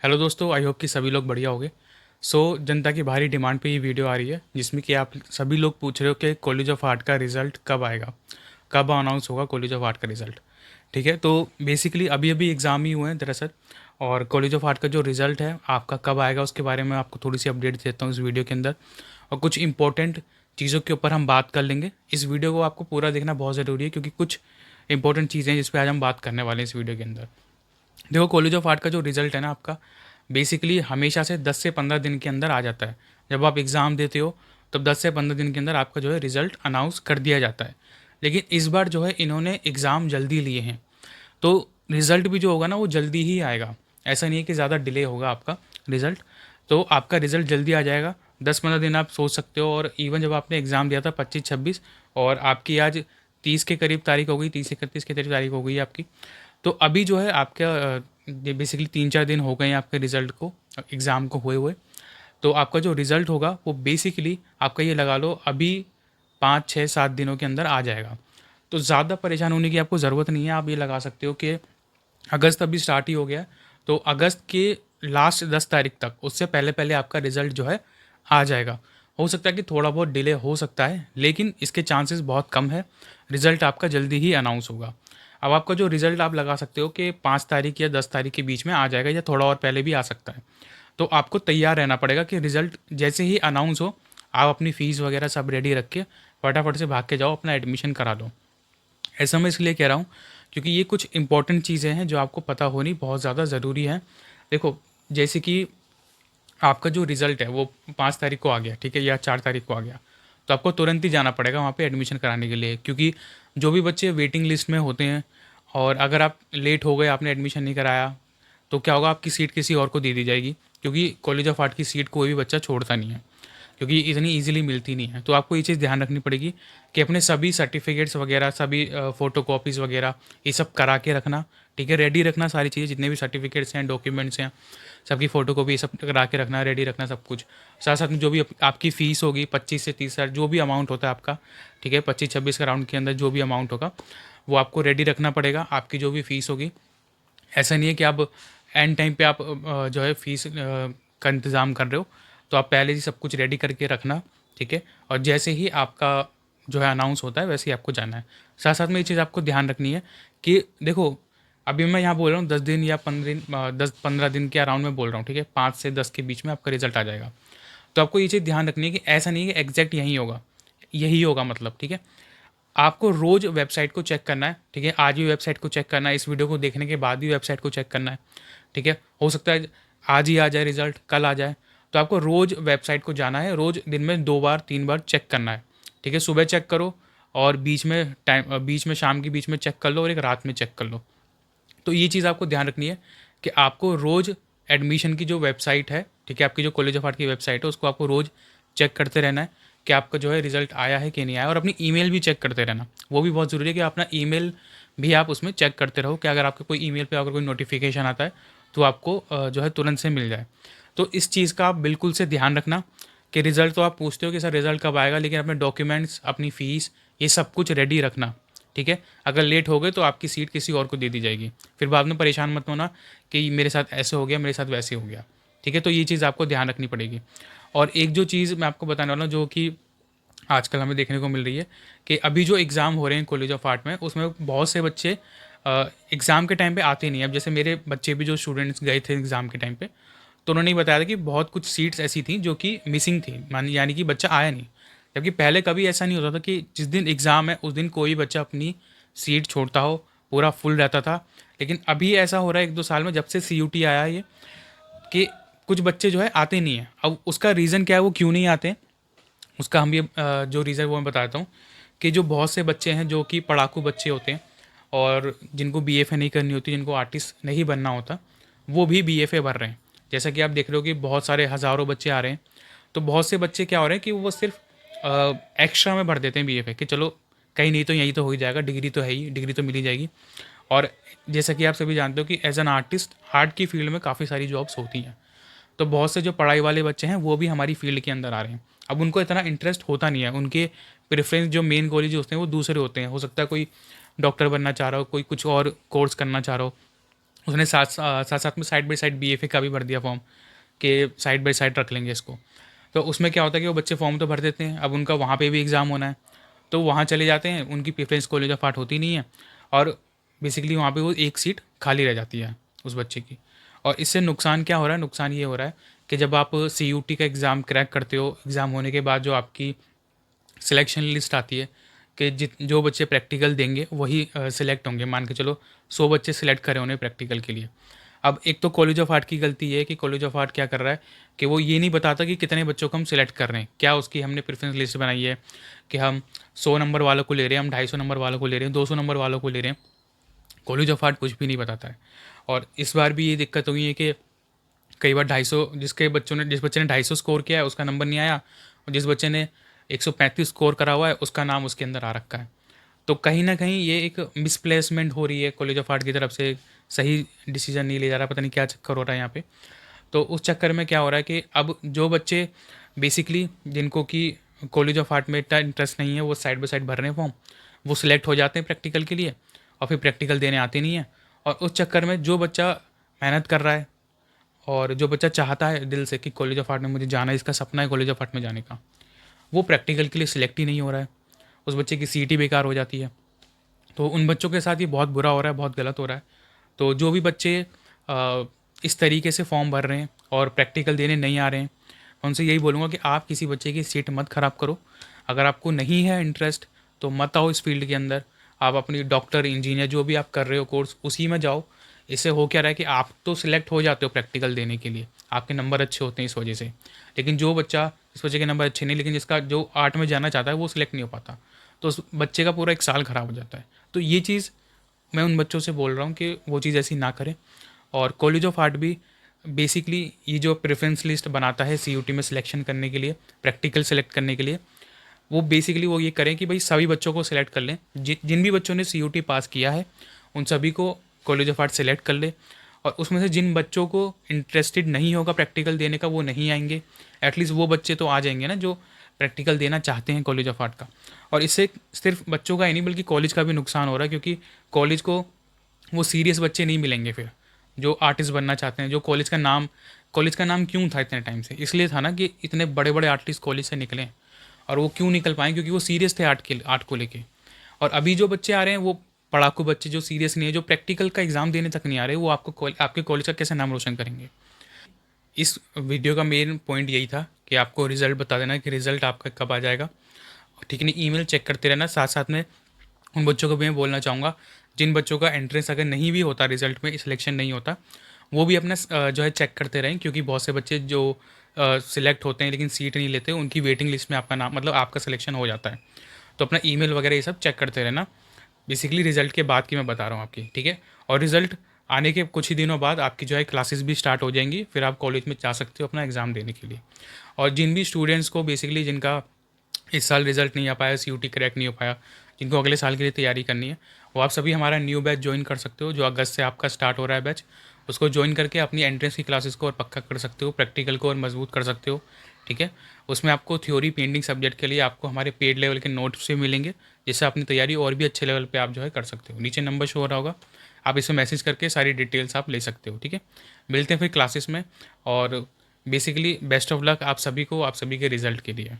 Hello दोस्तों, I hope कि सभी लोग बढ़िया होंगे। जनता की भारी डिमांड पे ये वीडियो आ रही है जिसमें कि आप सभी लोग पूछ रहे हो कि कॉलेज ऑफ आर्ट का रिज़ल्ट कब आएगा, कब अनाउंस होगा कॉलेज ऑफ आर्ट का रिज़ल्ट। ठीक है, तो बेसिकली अभी अभी एग्ज़ाम ही हुए हैं दरअसल। और कॉलेज ऑफ आर्ट का जो रिज़ल्ट है आपका कब आएगा उसके बारे में आपको थोड़ी सी अपडेट देता हूँ इस वीडियो के अंदर। और कुछ इंपॉर्टेंट चीज़ों के ऊपर हम बात कर लेंगे। इस वीडियो को आपको पूरा देखना बहुत ज़रूरी है क्योंकि कुछ इंपॉर्टेंट चीज़ें हैं जिस पर आज हम बात करने वाले हैं इस वीडियो के अंदर। देखो, कॉलेज ऑफ आर्ट का जो रिज़ल्ट है ना आपका, बेसिकली हमेशा से 10 से 15 दिन के अंदर आ जाता है। जब आप एग्ज़ाम देते हो तब 10 से 15 दिन के अंदर आपका जो है रिज़ल्ट अनाउंस कर दिया जाता है। लेकिन इस बार जो है इन्होंने एग्ज़ाम जल्दी लिए हैं, तो रिज़ल्ट भी जो होगा ना वो जल्दी ही आएगा। ऐसा नहीं है कि ज़्यादा डिले होगा आपका रिज़ल्ट। तो आपका रिज़ल्ट जल्दी आ जाएगा। 10-15 दिन आप सोच सकते हो। और इवन जब आपने एग्ज़ाम दिया था 25-26 और आपकी आज 30 के करीब तारीख हो गई, 30-31 के करीब तारीख हो गई है आपकी। तो अभी जो है आपका बेसिकली 3-4 दिन हो गए हैं आपके रिज़ल्ट को, एग्ज़ाम को हुए हुए। तो आपका जो रिज़ल्ट होगा वो बेसिकली आपका ये लगा लो अभी 5-6-7 दिनों के अंदर आ जाएगा। तो ज़्यादा परेशान होने की आपको ज़रूरत नहीं है। आप ये लगा सकते हो कि अगस्त अभी स्टार्ट ही हो गया है, तो अगस्त के लास्ट 10 तारीख तक, उससे पहले पहले आपका रिज़ल्ट जो है आ जाएगा। हो सकता है कि थोड़ा बहुत डिले हो सकता है, लेकिन इसके चांसेस बहुत कम है। रिज़ल्ट आपका जल्दी ही अनाउंस होगा। अब आपका जो रिज़ल्ट आप लगा सकते हो कि 5 तारीख या 10 तारीख के बीच में आ जाएगा या थोड़ा और पहले भी आ सकता है। तो आपको तैयार रहना पड़ेगा कि रिज़ल्ट जैसे ही अनाउंस हो, आप अपनी फ़ीस वगैरह सब रेडी रख के फटाफट से भाग के जाओ, अपना एडमिशन करा लो। ऐसा मैं इसलिए कह रहा हूँ क्योंकि ये कुछ इंपॉर्टेंट चीज़ें हैं जो आपको पता होनी बहुत ज़्यादा ज़रूरी है। देखो, जैसे कि आपका जो रिज़ल्ट है वो 5 तारीख को आ गया, ठीक है, या 4 तारीख को आ गया, तो आपको तुरंत ही जाना पड़ेगा वहाँ पे एडमिशन कराने के लिए, क्योंकि जो भी बच्चे वेटिंग लिस्ट में होते हैं और अगर आप लेट हो गए, आपने एडमिशन नहीं कराया, तो क्या होगा, आपकी सीट किसी और को दे दी जाएगी। क्योंकि कॉलेज ऑफ आर्ट की सीट कोई भी बच्चा छोड़ता नहीं है, क्योंकि इतनी ईजिली मिलती नहीं है। तो आपको ये चीज़ ध्यान रखनी पड़ेगी कि अपने सभी सर्टिफिकेट्स वगैरह, सभी फ़ोटो कॉपीज़ वगैरह ये सब करा के रखना। ठीक है, रेडी रखना सारी चीज़ें, जितने भी सर्टिफिकेट्स हैं, डॉक्यूमेंट्स हैं, सबकी फ़ोटो कॉपी ये सब करा के रखना, रेडी रखना सब कुछ। साथ साथ में जो भी आपकी फ़ीस होगी 25 से 30 हज़ार, जो भी अमाउंट होता है आपका, ठीक है, 25-26 के राउंड के अंदर जो भी अमाउंट होगा वो आपको रेडी रखना पड़ेगा, आपकी जो भी फ़ीस होगी। ऐसा नहीं है कि आप एंड टाइम पे आप जो है फ़ीस का इंतज़ाम कर रहे हो, तो आप पहले ही सब कुछ रेडी करके रखना। ठीक है, और जैसे ही आपका जो है अनाउंस होता है वैसे ही आपको जाना है। साथ साथ में ये चीज़ आपको ध्यान रखनी है कि देखो, अभी मैं यहाँ बोल रहा हूँ 10 दिन या 15 दिन, 10-15 दिन के अराउंड में बोल रहा हूँ, ठीक है, 5 से 10 के बीच में आपका रिजल्ट आ जाएगा। तो आपको ये चीज़ ध्यान रखनी है कि ऐसा नहीं है कि एग्जैक्ट यही होगा, यही होगा मतलब, ठीक है। आपको रोज़ वेबसाइट को चेक करना है, ठीक है, आज भी वेबसाइट को चेक करना है, इस वीडियो को देखने के बाद भी वेबसाइट को चेक करना है। ठीक है, हो सकता है आज ही आ जाए रिजल्ट, कल आ जाए। तो आपको रोज़ वेबसाइट को जाना है, रोज़ दिन में 2 बार 3 बार चेक करना है। ठीक है, सुबह चेक करो और बीच में शाम के बीच में चेक कर लो और एक रात में चेक कर लो। तो ये चीज़ आपको ध्यान रखनी है कि आपको रोज़ एडमिशन की जो वेबसाइट है, ठीक है, आपकी जो कॉलेज ऑफ आर्ट की वेबसाइट है, उसको आपको रोज़ चेक करते रहना है कि आपका जो है रिज़ल्ट आया है कि नहीं आया। और अपनी ईमेल भी चेक करते रहना, वो भी बहुत ज़रूरी है कि अपना ईमेल भी आप उसमें चेक करते रहो कि अगर आपके कोई ईमेल पे अगर कोई नोटिफिकेशन आता है तो आपको जो है तुरंत से मिल जाए। तो इस चीज़ का आप बिल्कुल से ध्यान रखना कि रिज़ल्ट तो आप पूछते हो कि सर रिज़ल्ट कब आएगा, लेकिन अपने डॉक्यूमेंट्स, अपनी फ़ीस, ये सब कुछ रेडी रखना। ठीक है, अगर लेट हो गए तो आपकी सीट किसी और को दे दी जाएगी। फिर बाद में परेशान मत होना कि मेरे साथ ऐसे हो गया, मेरे साथ वैसे हो गया। ठीक है, तो ये चीज़ आपको ध्यान रखनी पड़ेगी। और एक जो चीज़ मैं आपको बताने वाला हूँ जो कि आजकल हमें देखने को मिल रही है कि अभी जो एग्ज़ाम हो रहे हैं कॉलेज ऑफ आर्ट में, उसमें बहुत से बच्चे एग्ज़ाम के टाइम पे आते नहीं हैं। अब जैसे मेरे बच्चे भी जो स्टूडेंट्स गए थे एग्ज़ाम के टाइम पे, तो उन्होंने बताया था कि बहुत कुछ सीट्स ऐसी थी जो कि मिसिंग थी, मान यानी कि बच्चा आया नहीं। जबकि पहले कभी ऐसा नहीं होता था कि जिस दिन एग्ज़ाम है उस दिन कोई बच्चा अपनी सीट छोड़ता हो, पूरा फुल रहता था। लेकिन अभी ऐसा हो रहा है 1-2 साल में, जब से CUT आया है ये, कि कुछ बच्चे जो है आते नहीं हैं। अब उसका रीज़न क्या है, वो क्यों नहीं आते, उसका हम ये जो रीज़न वो मैं बताता हूँ कि जो बहुत से बच्चे हैं जो कि पढ़ाकू बच्चे होते हैं और जिनको BFA नहीं करनी होती, जिनको आर्टिस्ट नहीं बनना होता, वो भी BFA भर रहे हैं। जैसा कि आप देख रहे हो कि बहुत सारे हज़ारों बच्चे आ रहे हैं। तो बहुत से बच्चे क्या हो रहे हैं कि वो सिर्फ एक्स्ट्रा में भर देते हैं BFA, कि चलो कहीं नहीं तो यही तो हो ही जाएगा, डिग्री तो है ही, डिग्री तो मिल ही जाएगी। और जैसा कि आप सभी जानते हो कि एज एन आर्टिस्ट आर्ट की फील्ड में काफ़ी सारी जॉब्स होती हैं। तो बहुत से जो पढ़ाई वाले बच्चे हैं वो भी हमारी फील्ड के अंदर आ रहे हैं। अब उनको इतना इंटरेस्ट होता नहीं है, उनके प्रेफरेंस जो मेन कॉलेज होते हैं वो दूसरे होते हैं। हो सकता है कोई डॉक्टर बनना चाह रहा हो, कोई कुछ और कोर्स करना चाह रहा हो, उसने साथ साथ में साइड बाई साइड बीएफए का भी भर दिया फॉर्म, कि साइड बाई साइड रख लेंगे इसको। तो उसमें क्या होता है कि वो बच्चे फॉर्म तो भर देते हैं, अब उनका वहाँ पे भी एग्ज़ाम होना है, तो वहाँ चले जाते हैं, उनकी प्रेफरेंस कॉलेज ऑफ आर्ट होती नहीं है, और बेसिकली वहाँ पे वो एक सीट खाली रह जाती है उस बच्चे की। और इससे नुकसान क्या हो रहा है, नुकसान ये हो रहा है कि जब आप सीयूटी का एग्ज़ाम क्रैक करते हो, एग्ज़ाम होने के बाद जो आपकी सिलेक्शन लिस्ट आती है कि जो बच्चे प्रैक्टिकल देंगे वही सिलेक्ट होंगे। मान के चलो 100 बच्चे सिलेक्ट करें उन्हें प्रैक्टिकल के लिए। अब एक तो कॉलेज ऑफ आर्ट की गलती ये है कि कॉलेज ऑफ आर्ट क्या कर रहा है कि वो ये नहीं बताता कि कितने बच्चों को हम सिलेक्ट कर रहे हैं। क्या उसकी हमने प्रेफरेंस लिस्ट बनाई है कि हम 100 नंबर वालों को ले रहे हैं, हम 250 नंबर वालों को ले रहे हैं, 200 नंबर वालों को ले रहे हैं। कॉलेज ऑफ आर्ट कुछ भी नहीं बताता है। और इस बार भी ये दिक्कत हुई है कि कई बार 250 जिस बच्चे ने 250 स्कोर किया है उसका नंबर नहीं आया, और जिस बच्चे ने 135 स्कोर करा हुआ है उसका नाम उसके अंदर आ रखा है। तो कहीं न कहीं ये एक मिसप्लेसमेंट हो रही है कॉलेज ऑफ आर्ट की तरफ से, सही डिसीज़न नहीं लिया जा रहा, पता नहीं क्या चक्कर हो रहा है यहाँ पे। तो उस चक्कर में क्या हो रहा है कि अब जो बच्चे बेसिकली जिनको कि कॉलेज ऑफ आर्ट में इतना इंटरेस्ट नहीं है, वो साइड बाय साइड भर रहे हैं फॉर्म, वो सिलेक्ट हो जाते हैं प्रैक्टिकल के लिए, और फिर प्रैक्टिकल देने आते नहीं हैं। और उस चक्कर में जो बच्चा मेहनत कर रहा है और जो बच्चा चाहता है दिल से कि कॉलेज ऑफ आर्ट में मुझे जाना है, इसका सपना है कॉलेज ऑफ आर्ट में जाने का, वो प्रैक्टिकल के लिए सिलेक्ट ही नहीं हो रहा है, उस बच्चे की सीट ही बेकार हो जाती है। तो उन बच्चों के साथ ये बहुत बुरा हो रहा है, बहुत गलत हो रहा है। तो जो भी बच्चे इस तरीके से फॉर्म भर रहे हैं और प्रैक्टिकल देने नहीं आ रहे हैं, मैं उनसे यही बोलूँगा कि आप किसी बच्चे की सीट मत ख़राब करो। अगर आपको नहीं है इंटरेस्ट तो मत आओ इस फील्ड के अंदर। आप अपनी डॉक्टर, इंजीनियर जो भी आप कर रहे हो कोर्स, उसी में जाओ। इससे हो क्या रहा है कि आप तो सिलेक्ट हो जाते हो प्रैक्टिकल देने के लिए, आपके नंबर अच्छे होते हैं इस वजह से। लेकिन जो बच्चा, इस बच्चे के नंबर अच्छे नहीं, लेकिन जिसका जो आर्ट में जाना चाहता है वो सिलेक्ट नहीं हो पाता, तो उस बच्चे का पूरा एक साल ख़राब हो जाता है। तो ये चीज़ मैं उन बच्चों से बोल रहा हूँ कि वो चीज़ ऐसी ना करें। और कॉलेज ऑफ आर्ट भी बेसिकली ये जो प्रेफरेंस लिस्ट बनाता है सीयूटी में सिलेक्शन करने के लिए, प्रैक्टिकल सेलेक्ट करने के लिए, वो बेसिकली वो ये करें कि भाई सभी बच्चों को सिलेक्ट कर लें। जिन भी बच्चों ने सीयूटी पास किया है उन सभी को कॉलेज ऑफ आर्ट सेलेक्ट कर ले, और उसमें से जिन बच्चों को इंटरेस्टेड नहीं होगा प्रैक्टिकल देने का वो नहीं आएंगे। एटलीस्ट वो बच्चे तो आ जाएंगे ना जो प्रैक्टिकल देना चाहते हैं कॉलेज ऑफ आर्ट का। और इससे सिर्फ बच्चों का ही नहीं बल्कि कॉलेज का भी नुकसान हो रहा है, क्योंकि कॉलेज को वो सीरियस बच्चे नहीं मिलेंगे फिर, जो आर्टिस्ट बनना चाहते हैं। जो कॉलेज का नाम क्यों था इतने टाइम से, इसलिए था ना कि इतने बड़े बड़े आर्टिस्ट कॉलेज से निकले। और वो क्यों निकल पाए, क्योंकि वो सीरियस थे आर्ट को लेके। और अभी जो बच्चे आ रहे हैं वो पढ़ाकू बच्चे जो सीरियस नहीं है, जो प्रैक्टिकल का एग्ज़ाम देने तक नहीं आ रहे, वो आपके कॉलेज का कैसे नाम रोशन करेंगे। इस वीडियो का मेन पॉइंट यही था कि आपको रिज़ल्ट बता देना कि रिज़ल्ट आपका कब आ जाएगा। ठीक है, नहीं, ईमेल चेक करते रहना। साथ साथ में उन बच्चों को भी मैं बोलना चाहूँगा जिन बच्चों का एंट्रेंस अगर नहीं भी होता, रिजल्ट में सिलेक्शन नहीं होता, वो भी अपना जो है चेक करते रहें, क्योंकि बहुत से बच्चे जो सिलेक्ट होते हैं लेकिन सीट नहीं लेते, उनकी वेटिंग लिस्ट में आपका नाम, मतलब आपका सिलेक्शन हो जाता है। तो अपना ईमेल वगैरह ये सब चेक करते रहना। बेसिकली रिज़ल्ट के बाद की मैं बता रहा हूँ आपकी, ठीक है। और रिज़ल्ट आने के कुछ ही दिनों बाद आपकी जो है क्लासेस भी स्टार्ट हो जाएंगी, फिर आप कॉलेज में जा सकते हो अपना एग्ज़ाम देने के लिए। और जिन भी स्टूडेंट्स को बेसिकली जिनका इस साल रिजल्ट नहीं आ पाया, सीयूटी क्रैक नहीं हो पाया, जिनको अगले साल के लिए तैयारी करनी है, वो आप सभी हमारा न्यू बैच ज्वाइन कर सकते हो, जो अगस्त से आपका स्टार्ट हो रहा है बैच। उसको ज्वाइन करके अपनी एंट्रेंस की क्लासेस को और पक्का कर सकते हो, प्रैक्टिकल को और मजबूत कर सकते हो, ठीक है। उसमें आपको थ्योरी पेंटिंग सब्जेक्ट के लिए आपको हमारे पेड लेवल के नोट्स भी मिलेंगे, जिससे अपनी तैयारी और भी अच्छे लेवल पे आप जो है कर सकते हो। नीचे नंबर शो हो रहा होगा, आप इसमें मैसेज करके सारी डिटेल्स आप ले सकते हो, ठीक है। मिलते हैं फिर क्लासेस में, और बेसिकली बेस्ट ऑफ लक आप सभी को, आप सभी के रिजल्ट के लिए।